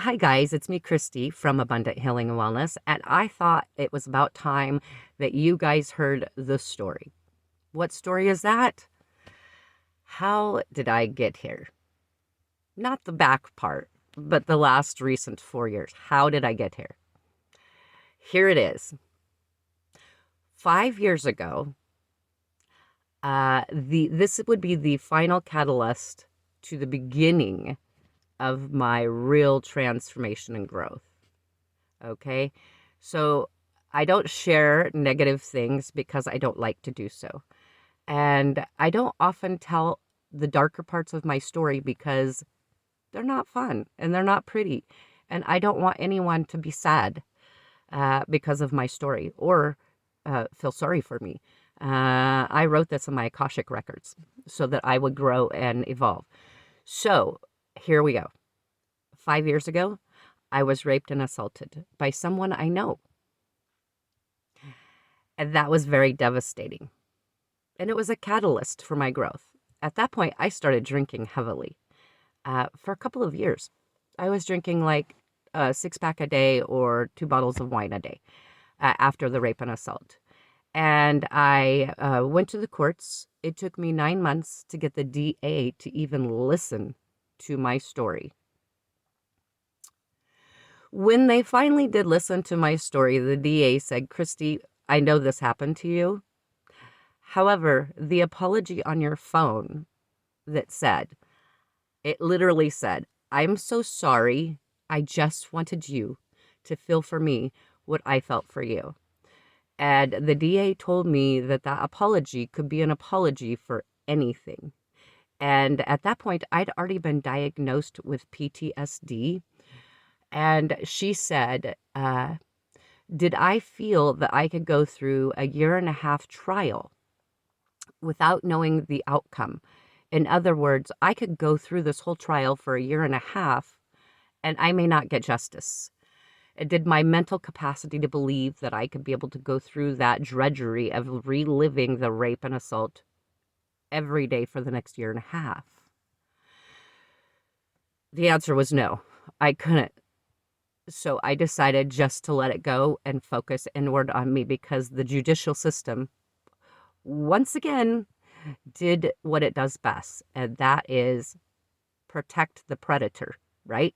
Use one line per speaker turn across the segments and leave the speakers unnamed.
Hi, guys. It's me, Christy from Abundant Healing and Wellness, and I thought it was about time that you guys heard the story. What story is that? How did I get here? Not the back part, but the last recent 4 years. How did I get here? Here it is. 5 years ago, this would be the final catalyst to the beginning of my real transformation and growth. Okay. So I don't share negative things because I don't like to do so. And I don't often tell the darker parts of my story because they're not fun and they're not pretty. And I don't want anyone to be sad because of my story or feel sorry for me. I wrote this in my Akashic records so that I would grow and evolve. So here we go. 5 years ago, I was raped and assaulted by someone I know. And that was very devastating. And it was a catalyst for my growth. At that point, I started drinking heavily for a couple of years. I was drinking like a 6-pack a day or 2 bottles of wine a day after the rape and assault. And I went to the courts. It took me 9 months to get the DA to even listen to my story. When they finally did listen to my story, the DA said, "Christy, I know this happened to you. However, the apology on your phone it literally said, 'I'm so sorry. I just wanted you to feel for me what I felt for you.'" And the DA told me that that apology could be an apology for anything. And at that point, I'd already been diagnosed with PTSD. And she said, did I feel that I could go through a 1.5 year trial without knowing the outcome? In other words, I could go through this whole trial for a 1.5 years and I may not get justice. Did my mental capacity to believe that I could be able to go through that drudgery of reliving the rape and assault every day for the next 1.5 years? The answer was no, I couldn't. So I decided just to let it go and focus inward on me because the judicial system, once again, did what it does best, and that is protect the predator, right?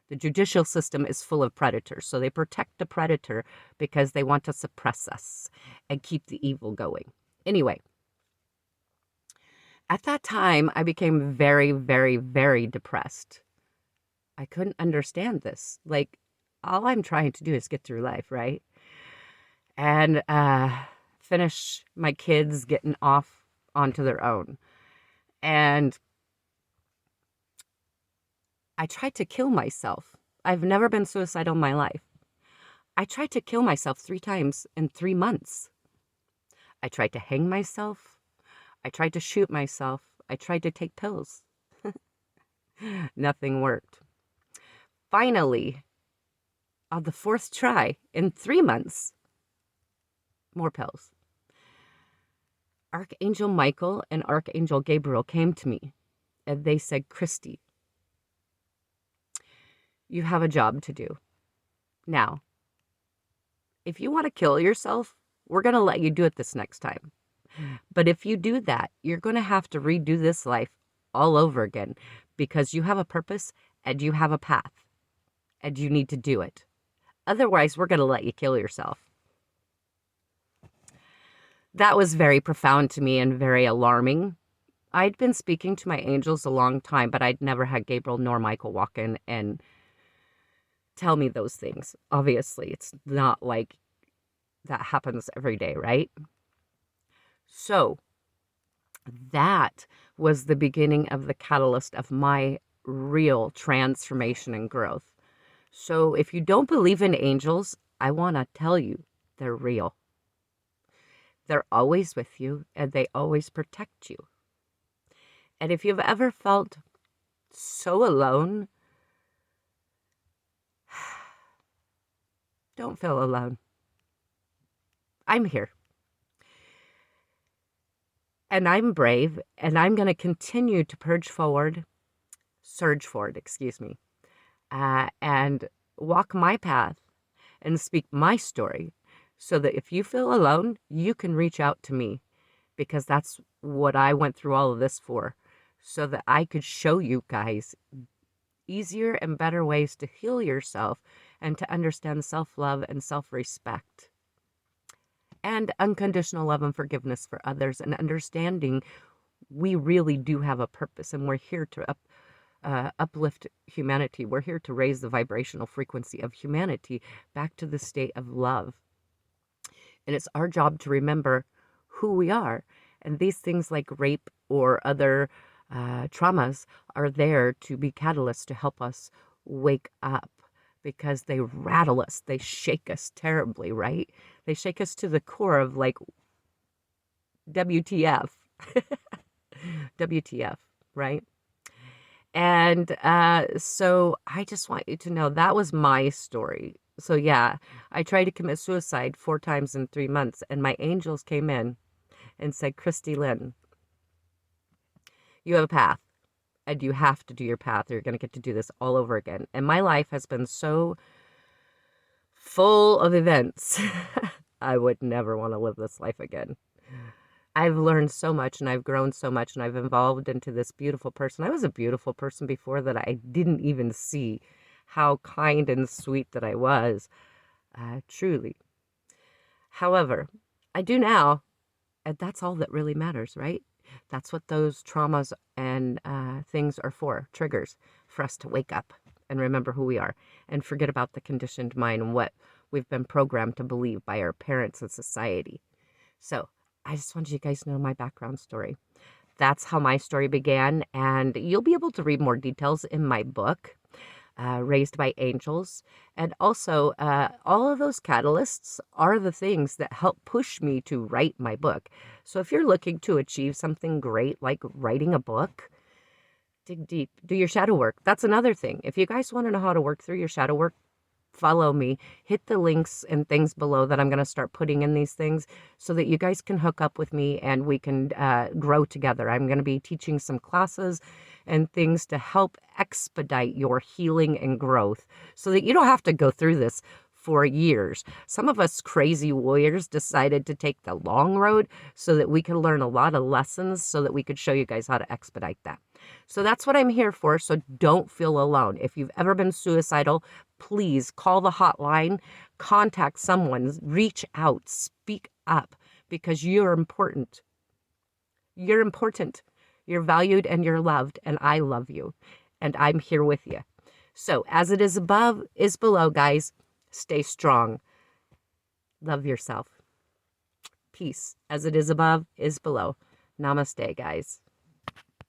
The judicial system is full of predators, so they protect the predator because they want to suppress us and keep the evil going. Anyway, at that time, I became very, very, very depressed. I couldn't understand this. Like, all I'm trying to do is get through life, right? And finish my kids getting off onto their own. And I tried to kill myself. I've never been suicidal in my life. I tried to kill myself 3 times in 3 months. I tried to hang myself. I tried to shoot myself. I tried to take pills. Nothing worked. Finally, on the 4th try in 3 months, more pills. Archangel Michael and Archangel Gabriel came to me and they said, "Christy, you have a job to do. Now, if you want to kill yourself, we're going to let you do it this next time. But if you do that, you're going to have to redo this life all over again because you have a purpose and you have a path and you need to do it. Otherwise, we're going to let you kill yourself." That was very profound to me and very alarming. I'd been speaking to my angels a long time, but I'd never had Gabriel nor Michael walk in and tell me those things. Obviously, it's not like that happens every day, right? So that was the beginning of the catalyst of my real transformation and growth. So if you don't believe in angels, I want to tell you they're real. They're always with you and they always protect you. And if you've ever felt so alone, don't feel alone. I'm here. And I'm brave, and I'm going to continue to surge forward, excuse me. and walk my path and speak my story so that if you feel alone, you can reach out to me because that's what I went through all of this for, so that I could show you guys easier and better ways to heal yourself and to understand self love and self respect and unconditional love and forgiveness for others, and understanding we really do have a purpose and we're here to uplift humanity. We're here to raise the vibrational frequency of humanity back to the state of love. And it's our job to remember who we are. And these things like rape or other traumas are there to be catalysts to help us wake up, because they rattle us, they shake us terribly, right? They shake us to the core of like, WTF, WTF, right? And so I just want you to know that was my story. So yeah, I tried to commit suicide 4 times in 3 months, and my angels came in and said, Christy Lynn, you have a path, and you have to do your path. You're going to get to do this all over again. And my life has been so full of events. I would never want to live this life again. I've learned so much, and I've grown so much, and I've evolved into this beautiful person. I was a beautiful person before that I didn't even see how kind and sweet that I was, truly. However, I do now, and that's all that really matters, right? That's what those traumas and things are for, triggers, for us to wake up and remember who we are and forget about the conditioned mind and what we've been programmed to believe by our parents and society. So I just wanted you guys to know my background story. That's how my story began, and you'll be able to read more details in my book, Raised by Angels. And also, all of those catalysts are the things that help push me to write my book. So if you're looking to achieve something great like writing a book, dig deep, do your shadow work. That's another thing. If you guys want to know how to work through your shadow work, follow me, hit the links and things below that I'm going to start putting in these things so that you guys can hook up with me and we can grow together. I'm going to be teaching some classes and things to help expedite your healing and growth so that you don't have to go through this for years. Some of us crazy warriors decided to take the long road so that we could learn a lot of lessons so that we could show you guys how to expedite that. So that's what I'm here for. So don't feel alone. If you've ever been suicidal, please call the hotline, contact someone, reach out, speak up, because you're important. You're important. You're valued and you're loved, and I love you, and I'm here with you. So as it is above is below, guys. Stay strong. Love yourself. Peace. As it is above is below. Namaste, guys.